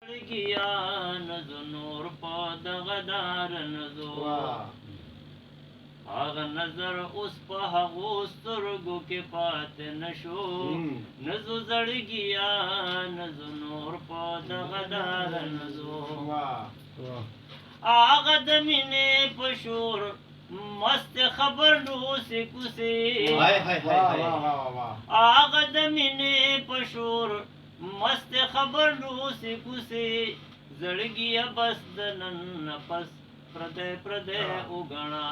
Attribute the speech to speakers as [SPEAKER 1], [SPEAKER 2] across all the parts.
[SPEAKER 1] گیا نزو نور پا دغدار نزو آغا نظر اس پا حقو سترگو کے پات نشو نزو زڑ گیا نزو نور پا دغدار نزو آغا دمینے پشور مست خبر نو سے کسے آغا دمینے پشور مست خبر نو سے کسے زڑ گیا بس دنن نفس پردے پردے اگنا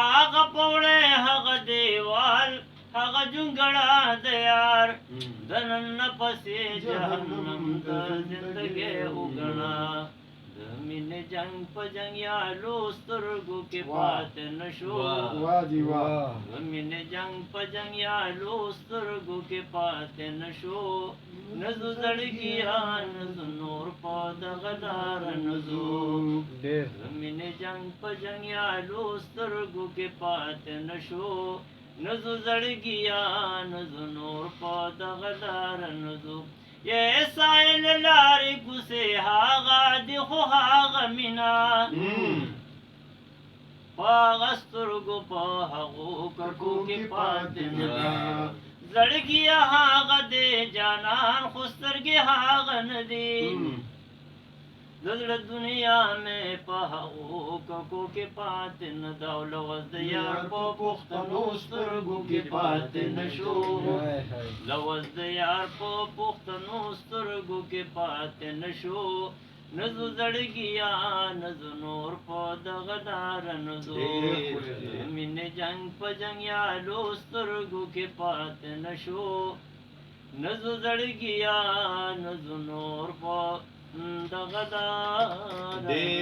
[SPEAKER 1] آغا پوڑے حق دیوال حق جنگڑا دیار دنن نفس جہنم در زندگی اگنا دمین جنگ پا جنگ یالو سترگو کے پات نشو دمین جنگ پا جنگ یالو سترگو کے پات نشو نزو زڑ گیا نزو نور پا دغدار نزو دمین جنگ پا جنگ یالو سترگو کے پات نشو نزو زڑ گیا نزو نور پا دغدار نزو یہ سائل لاری گسے ہاغا دیخو ہاغا منا پاغسترگو پا حقو ککو کے پاتنا زڑ گیا ہاغا دے جانان خسترگی ہاغا ندی زدر دنیا میں پا حقو ککو کے پاتنا داول وزد یار پا پختنو سترگو کے پاتنا شو لوزد یار پا پختنو سترگو کے پاتنا شو نزو زڑ گیا نزو نور پا دغدار نزو من جنگ پا جنگ یالو سترگو کے پاتنا شو نزو زڑ گیا نزو نور پا دغدار